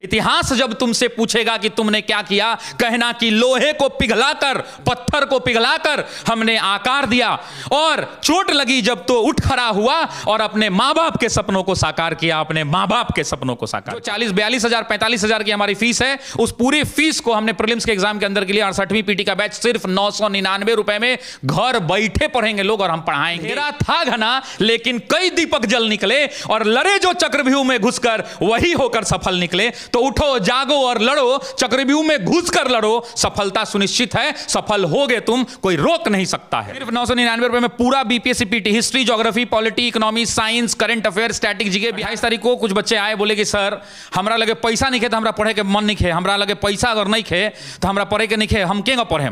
इतिहास जब तुमसे पूछेगा कि तुमने क्या किया, कहना कि लोहे को पिघलाकर, पत्थर को पिघलाकर हमने आकार दिया, और चोट लगी जब तो उठ खड़ा हुआ और अपने मां बाप के सपनों को साकार किया, अपने मां बाप के सपनों को साकार। जो 40-42 हजार 45 हजार की हमारी फीस है, उस पूरी फीस को हमने प्रीलिम्स के एग्जाम के अंदर के लिए 68वीं पीटी का बैच सिर्फ 999 रुपए में घर बैठे पढ़ेंगे लोग और हम पढ़ाएंगे। मेरा था घना लेकिन कई दीपक जल निकले, और लड़े जो चक्रव्यूह में घुसकर वही होकर सफल निकले। तो उठो, जागो और लड़ो, चक्रव्यूह में घुसकर लड़ो, सफलता सुनिश्चित है, सफल होगे तुम, कोई रोक नहीं सकता है। सिर्फ 999 रुपए में पूरा BPSC PT, history, geography, polity, economy, science, current affair, static, GK. 22 तारीख को कुछ बच्चे आए, बोले कि सर हमरा लगे पैसा नहीं खे तो हमरा पढ़े के मन नहीं खे, हमरा लगे पैसा अगर नहीं खे तो हमरा पढ़े के नहीं खे, हम केगा पढ़े।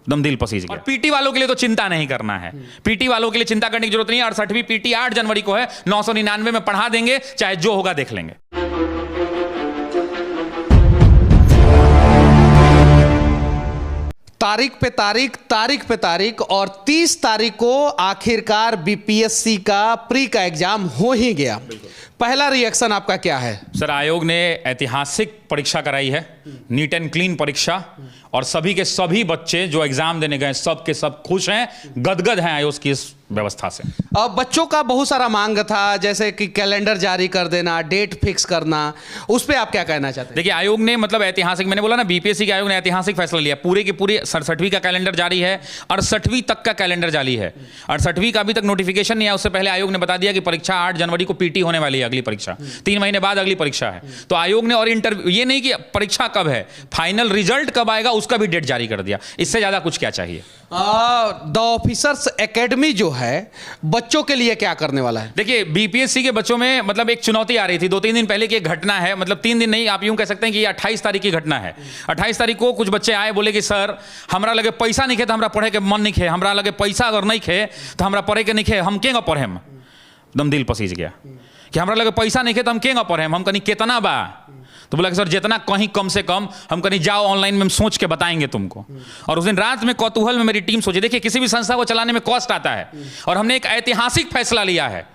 दम दिल पसीज गया। और पीटी वालों के लिए तो चिंता नहीं करना है, पीटी वालों के लिए चिंता करने की जरूरत नहीं है। 68वीं पीटी 8 जनवरी को है, 999 में पढ़ा देंगे, चाहे जो होगा देख लेंगे। तारीख पे तारीख और 30 तारीख को आखिरकार बीपीएससी का प्री का एग्जाम हो ही गया। पहला रिएक्शन आपका क्या है? सर, आयोग ने ऐतिहासिक परीक्षा कराई है, नीट एंड क्लीन परीक्षा, और सभी के सभी बच्चे जो एग्जाम देने गए सब के सब खुश हैं, गदगद हैं आयोग की इस व्यवस्था से। अब बच्चों का बहुत सारा मांग था, जैसे कि कैलेंडर जारी कर देना, डेट फिक्स करना, उस पर आप क्या कहना चाहते हैं? देखिए, आयोग ने मतलब ऐतिहासिक, मैंने बोला ना, बीपीएससी के आयोग ने ऐतिहासिक फैसला लिया। पूरे की पूरी 67वीं का कैलेंडर जारी है, 68वीं तक का कैलेंडर जारी है। 68वीं का अभी तक नोटिफिकेशन नहीं है, उससे पहले आयोग ने बता दिया कि परीक्षा 8 जनवरी को पीटी होने वाली है, अगली परीक्षा 3 महीने बाद अगली परीक्षा है। तो आयोग ने, और इंटरव्यू, ये नहीं कि परीक्षा कब है, फाइनल रिजल्ट कब आएगा उसका भी डेट जारी कर दिया। इससे ज्यादा कुछ क्या चाहिए? द ऑफिसर्स एकेडमी जो है बच्चों के लिए क्या करने वाला है? देखिए, बीपीएससी के बच्चों में मतलब एक चुनौती आ रही थी 2-3 दिन पहले की एक घटना है, मतलब 3 दिन नहीं, आप यूं कह सकते हैं कि ये 28 तारीख की घटना है। 28 तारीख को कुछ बच्चे आए, बोले कि सर हमरा लगे पैसा नहीं खे तो हमरा पढ़े के मन नहीं खे, हमरा लगे पैसा अगर नहीं खे तो हमरा पढ़े के नहीं खे, हम केगा पढ़े। दम दिल पसीज गया कि हमरा लगे पैसा नहीं खे तो हम केगा पढ़े। हम कहीं कितना बा, तो बोला कि सर जितना कहीं कम से कम, हम कहीं जाओ ऑनलाइन में हम सोच के बताएंगे तुमको। और उस दिन रात में कौतूहल में मेरी टीम सोची, देखिए किसी भी संस्था को चलाने में कॉस्ट आता है, और हमने एक ऐतिहासिक फैसला लिया है।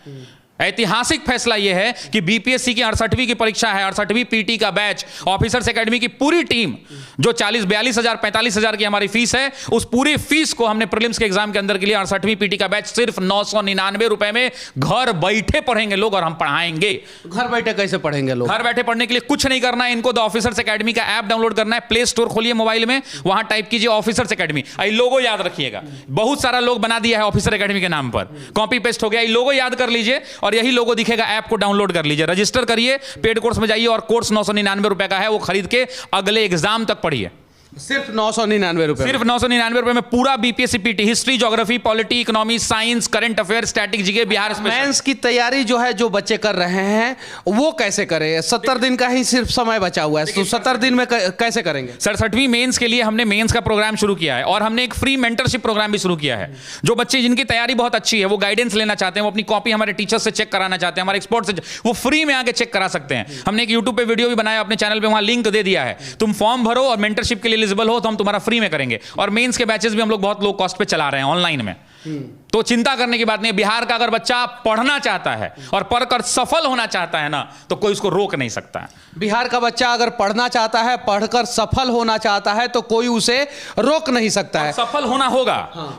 ऐतिहासिक फैसला यह है कि बीपीएससी की 68वीं की परीक्षा है, 68वीं पीटी का बैच, ऑफिसर्स एकेडमी की पूरी टीम, जो 40-42 हजार 45 हजार की हमारी फीस है, उस पूरी फीस को हमने प्रीलिम्स के एग्जाम के अंदर के लिए 68वीं पीटी का बैच सिर्फ 999 रुपए में घर बैठे पढ़ेंगे लोग और हम पढ़ाएंगे। घर बैठे कैसे पढ़ेंगे लोग? घर बैठे पढ़ने के लिए कुछ नहीं करना है, इनको द ऑफिसर्स एकेडमी का ऐप डाउनलोड करना है, प्ले स्टोर खोलिए मोबाइल में, वहां टाइप कीजिए ऑफिसर्स एकेडमी। लोगो याद रखिएगा, बहुत सारा लोग बना दिया है ऑफिसर एकेडमी के नाम पर, कॉपी पेस्ट हो गया। लोगो याद कर लीजिए और यही लोगो दिखेगा, ऐप को डाउनलोड कर लीजिए, रजिस्टर करिए, पेड कोर्स में जाइए और कोर्स 999 रुपए का है, वो खरीद के अगले एग्जाम तक पढ़िए। सिर्फ 999 रुपए, सिर्फ 999 रुपए में पूरा BPSC PT, history, geography, polity, economy, science, current affair, static, GK, Bihar mains की तैयारी जो है, जो बच्चे कर रहे हैं वो कैसे करें? 70 दिन का ही सिर्फ समय बचा हुआ है, तो 70 दिन में कैसे करेंगे? 67वीं मेंस के लिए हमने मेंस का प्रोग्राम शुरू किया है, और हमने एक फ्री मेंटरशिप प्रोग्राम भी शुरू किया है। जो बच्चे जिनकी तैयारी बहुत अच्छी है, वो गाइडेंस लेना चाहते हैं, वो अपनी कॉपी हमारे टीचर से चेक कराना चाहते हैं, हमारे एक्सपर्ट से, वो फ्री में आके चेक करा सकते हैं। हमने एक यूट्यूब पे वीडियो भी बनाया, अपने चैनल पे वहां लिंक दे दिया है। तुम फॉर्म भरो और मेंटरशिप के लिए एलिजिबल हो तो हम तुम्हारा फ्री में करेंगे। और मेंस के बैचेस भी हम लोग बहुत लो कॉस्ट पे चला रहे हैं ऑनलाइन में, तो चिंता करने की बात नहीं है। बिहार का अगर बच्चा पढ़ना चाहता है और पढ़कर सफल होना चाहता है ना, तो कोई उसको रोक नहीं सकता है। बिहार का बच्चा अगर पढ़ना चाहता है, पढ़कर सफल होना चाहता है, तो कोई उसे रोक नहीं सकता है। सफल होना होगा,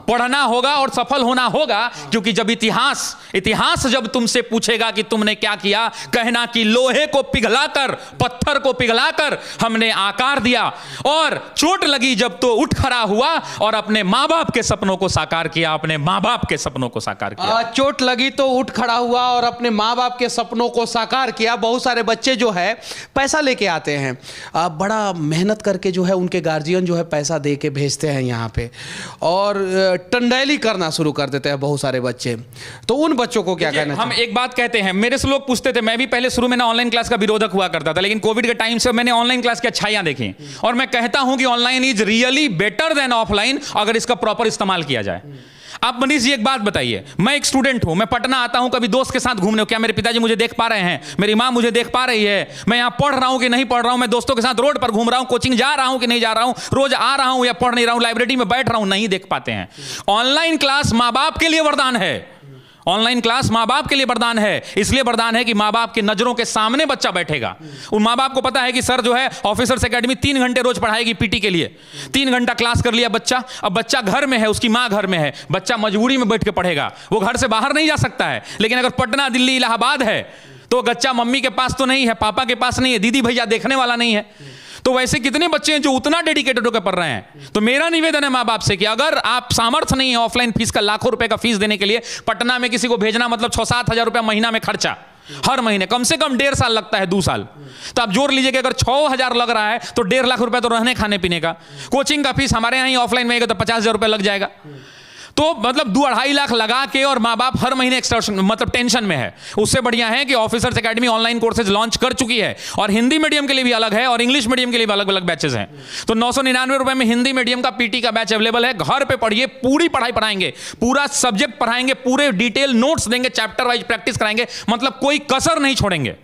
पढ़ना होगा और सफल होना होगा, क्योंकि जब इतिहास जब तुमसे पूछेगा कि तुमने क्या किया, कहना कि लोहे को पिघलाकर, पत्थर को पिघलाकर हमने आकार दिया, और चोट लगी जब तो उठ खड़ा हुआ और अपने मां बाप के सपनों को साकार किया, अपने मां बाप के सपनों को साकार किया। चोट लगी तो उठ खड़ा हुआ और अपने मां बाप के सपनों को साकार किया। बहुत सारे बच्चे जो है पैसा लेके आते हैं, बड़ा मेहनत करके जो है उनके गार्जियन जो है पैसा दे के भेजते हैं यहाँ पे, और टंडैली करना शुरू कर देते हैं बहुत सारे बच्चे। तो उन बच्चों को क्या कहना? हम एक बात कहते हैं, मेरे से लोग पूछते थे, मैं भी पहले शुरू में ना ऑनलाइन क्लास का विरोधक हुआ करता था, लेकिन कोविड के टाइम से मैंने ऑनलाइन क्लास की अच्छाइयां देखी, और मैं कहता हूं कि online is really better than offline, अगर इसका प्रॉपर इस्तेमाल किया जाए। आप मनीष जी एक बात बताइए, मैं एक स्टूडेंट हूं, मैं पटना आता हूं कभी दोस्त के साथ घूमने, क्या मेरे पिताजी मुझे देख पा रहे हैं, मेरी मां मुझे देख पा रही है, मैं यहां पढ़ रहा हूं कि नहीं पढ़ रहा हूं, मैं दोस्तों के साथ रोड पर घूम रहा हूं, कोचिंग जा रहा हूं कि नहीं जा रहा हूं, रोज आ रहा हूं या पढ़ नहीं रहा हूं, लाइब्रेरी में बैठ रहा हूं, नहीं देख पाते हैं। ऑनलाइन क्लास मां बाप के लिए वरदान है, ऑनलाइन क्लास माँ बाप के लिए वरदान है, इसलिए वरदान है कि माँ बाप की नजरों के सामने बच्चा बैठेगा। उन माँ बाप को पता है कि सर जो है ऑफिसर्स एकेडमी 3 घंटे रोज पढ़ाएगी पीटी के लिए, 3 घंटा क्लास कर लिया बच्चा, अब बच्चा घर में है, उसकी माँ घर में है, बच्चा मजबूरी में बैठ के पढ़ेगा, वो घर से बाहर नहीं जा सकता है। लेकिन अगर पटना, दिल्ली, इलाहाबाद है तो बच्चा मम्मी के पास तो नहीं है, पापा के पास नहीं है, दीदी भैया देखने वाला नहीं है। तो वैसे कितने बच्चे हैं जो उतना डेडिकेटेड होकर पढ़ रहे हैं। तो मेरा निवेदन है माँ बाप से कि अगर आप सामर्थ्य नहीं है ऑफलाइन फीस का, लाखों रुपए का फीस देने के लिए, पटना में किसी को भेजना मतलब 6-7 हजार रुपया महीना में खर्चा, हर महीने कम से कम 1.5 साल लगता है, 2 साल। तो आप जोड़ लीजिए कि अगर 6 हजार लग रहा है तो 1.5 लाख रुपया तो रहने खाने पीने का। कोचिंग का फीस हमारे यहाँ ही ऑफलाइन में तो 50 हजार रुपया लग जाएगा। तो मतलब 2-2.5 लाख लगा के और माँ बाप हर महीने एक्स्ट्रा मतलब टेंशन में है। उससे बढ़िया है कि officers academy online courses launch कर चुकी है और हिंदी मीडियम के लिए भी अलग है और इंग्लिश मीडियम के लिए भी अलग अलग बैचेस हैं। तो 999 रुपए में हिंदी मीडियम का पीटी का बैच अवेलेबल है। घर पे पढ़िए, पूरी पढ़ाई पढ़ाएंगे, पूरा सब्जेक्ट पढ़ाएंगे, पूरे डिटेल नोट्स देंगे, चैप्टर वाइज प्रैक्टिस कराएंगे, मतलब कोई कसर नहीं छोड़ेंगे।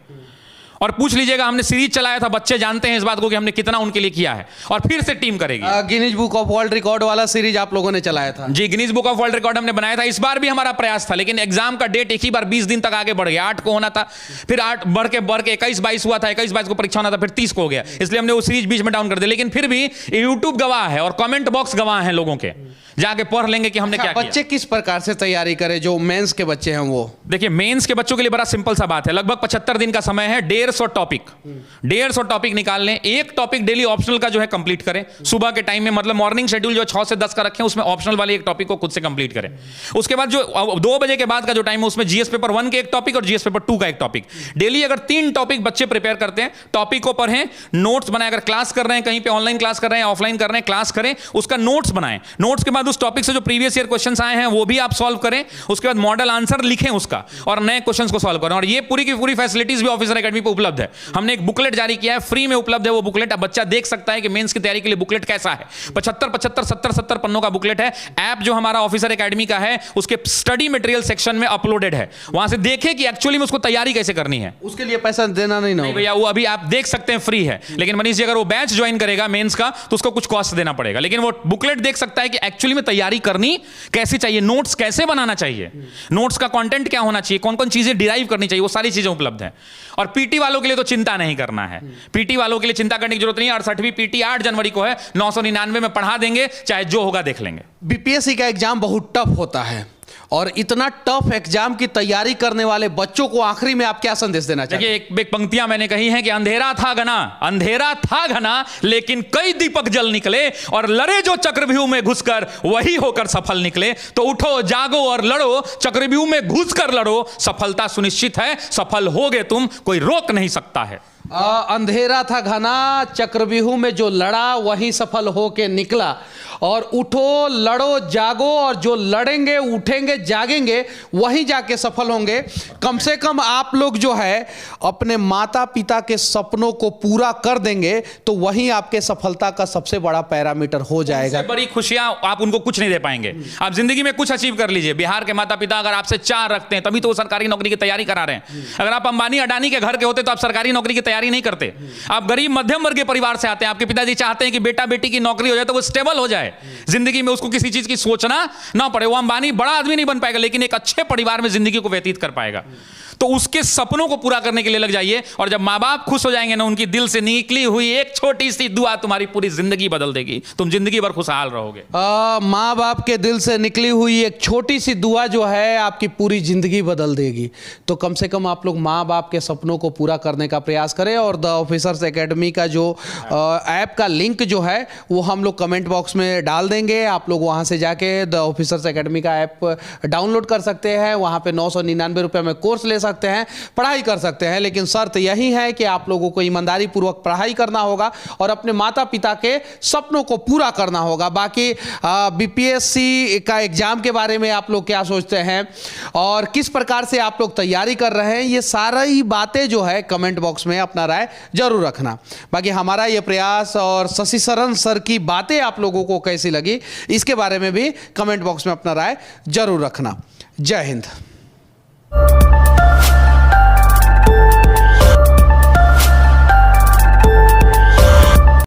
और पूछ लीजिएगा, हमने सीरीज चलाया था, बच्चे जानते हैं इस बात को कि हमने कितना उनके लिए किया है। और फिर से टीम करेगी। Guinness book of world record वाला सीरीज आप लोगों ने चलाया था? जी, Guinness book of world record हमने बनाया था। इस बार भी हमारा प्रयास था, लेकिन एग्जाम का डेट एक ही बार 20 दिन तक आगे बढ़ गया। 8 को होना था, फिर 8 बढ़ के 21-22 हुआ था, 21-22 को परीक्षा होना था, फिर 30 को हो गया, इसलिए हमने वो सीरीज बीच में डाउन कर दिया। लेकिन फिर भी यूट्यूब गवाह है और कमेंट बॉक्स गवाह है, लोगों के जाके पढ़ लेंगे कि हमने क्या किया। बच्चे किस प्रकार से तैयारी करें जो मेंस के बच्चे हैं? वो देखिए, मेंस के बच्चों के लिए बड़ा सिंपल सा बात है, लगभग 75 दिन का समय है, 150 टॉपिक निकाल लें। एक टॉपिक डेली ऑप्शनल का जो है कंप्लीट करें सुबह के टाइम में, मतलब मॉर्निंग शेड्यूल जो 6 से 10 का रखें, उसमें ऑप्शनल वाले एक टॉपिक को खुद से कंप्लीट करें। उसके बाद जो 2 बजे के बाद का जो टाइम है उसमें जीएस पेपर 1 के एक टॉपिक और जीएस पेपर 2 का एक टॉपिक। डेली अगर 3 टॉपिक बच्चे प्रिपेयर करते हैं, टॉपिक को पढ़ें, नोट्स बनाएं, अगर क्लास कर रहे हैं कहीं पे, ऑनलाइन क्लास कर रहे हैं, ऑफलाइन कर रहे हैं, क्लास करें, उसका नोट्स बनाएं। नोट्स के बाद उस टॉपिक से जो प्रीवियस ईयर क्वेश्चंस आए हैं वो भी आप सॉल्व करें। उसके बाद मॉडल आंसर लिखें उसका और नए क्वेश्चंस को सॉल्व करें। और ये पूरी की पूरी फैसिलिटीज भी ऑफिसर एकेडमी पे उपलब्ध है। हमने एक बुकलेट जारी किया है, फ्री में उपलब्ध है वो बुकलेट। अब बच्चा देख सकता है कि मेंस की तैयारी के लिए बुकलेट कैसा है। 75 70 पन्नों का बुकलेट है। ऐप जो हमारा ऑफिसर एकेडमी का है उसके स्टडी मटेरियल सेक्शन में अपलोडेड है, वहां से देखें कि एक्चुअली में उसको तैयारी कैसे करनी है। उसके लिए पैसा देना नहीं ना भैया, वो अभी आप देख सकते हैं, फ्री है। लेकिन मनीष जी अगर वो बैच ज्वाइन करेगा मेंस का तो उसको कुछ कॉस्ट देना पड़ेगा। लेकिन वो बुकलेट देख सकता है कि एक्चुअली में तैयारी करनी कैसी चाहिए, नोट्स कैसे बनाना चाहिए, नोट्स का कंटेंट क्या होना चाहिए, कौन कौन चीजें डिराइव करनी चाहिए, वो सारी चीजें उपलब्ध है। और पीटी वालों के लिए तो चिंता नहीं करना है, पीटी वालों के लिए चिंता करने की जरूरत नहीं है। 68वीं पीटी 8 जनवरी को है, 999 में पढ़ा देंगे, चाहे जो होगा देख लेंगे। बीपीएससी का एग्जाम बहुत टफ होता है और इतना टफ एग्जाम की तैयारी करने वाले बच्चों को आखिरी में आप क्या संदेश देना चाहिए? देखिए, एक पंक्तियां मैंने कही हैं कि अंधेरा था घना लेकिन कई दीपक जल निकले और लड़े जो चक्रव्यूह में घुसकर वही होकर सफल निकले। तो उठो, जागो और लड़ो, चक्रव्यूह में घुसकर लड़ो, सफलता सुनिश्चित है, सफल होगे तुम, कोई रोक नहीं सकता है। अंधेरा था घना, चक्रव्यूह में जो लड़ा वही सफल होके निकला। और उठो, लड़ो, जागो और जो लड़ेंगे, उठेंगे, जागेंगे वही जाके सफल होंगे। कम से कम आप लोग जो है अपने माता पिता के सपनों को पूरा कर देंगे तो वही आपके सफलता का सबसे बड़ा पैरामीटर हो जाएगा। बड़ी खुशियां आप उनको कुछ नहीं दे पाएंगे। आप जिंदगी में कुछ अचीव कर लीजिए। बिहार के माता पिता अगर आपसे 4 रखते हैं तभी तो वो सरकारी नौकरी की तैयारी करा रहे हैं। अगर आप अंबानी अडानी के घर के होते तो आप सरकारी नौकरी की तैयारी नहीं करते। आप गरीब मध्यम वर्ग के परिवार से आते हैं, आपके पिताजी चाहते हैं कि बेटा बेटी की नौकरी हो जाए तो वो स्टेबल हो जाए, जिंदगी में उसको किसी चीज की सोचना ना पड़े। वो अंबानी बड़ा आदमी नहीं बन पाएगा लेकिन एक अच्छे परिवार में जिंदगी को व्यतीत कर पाएगा। तो उसके सपनों को पूरा करने के लिए लग जाइए। और जब माँ बाप खुश हो जाएंगे ना, उनकी दिल से निकली हुई एक छोटी सी दुआ तुम्हारी पूरी जिंदगी बदल देगी, तुम जिंदगी भर खुशहाल रहोगे। माँ बाप के दिल से निकली हुई एक छोटी सी दुआ जो है आपकी पूरी जिंदगी बदल देगी। तो कम से कम आप लोग माँ बाप के सपनों को पूरा करने का प्रयास करें। और द ऑफिसर्स एकेडमी का जो ऐप का लिंक जो है वो हम लोग कमेंट बॉक्स में डाल देंगे। आप लोग वहाँ से जाके द ऑफिसर्स एकेडमी का ऐप डाउनलोड कर सकते हैं। वहाँ पे 999 रुपये में कोर्स ले सकते हैं, पढ़ाई कर सकते हैं। लेकिन शर्त यही है कि आप लोगों को ईमानदारी पूर्वक पढ़ाई करना होगा और अपने माता पिता के सपनों को पूरा करना होगा। बाकी बीपीएससी का एग्जाम के बारे में आप लोग क्या सोचते हैं और किस प्रकार से आप लोग तैयारी कर रहे हैं, ये सारी बातें जो है कमेंट बॉक्स में अपना राय जरूर रखना। बाकी हमारा ये प्रयास और शशि शरण सर की बातें आप लोगों को कैसी लगी इसके बारे में भी कमेंट बॉक्स में अपना राय जरूर रखना। जय हिंद।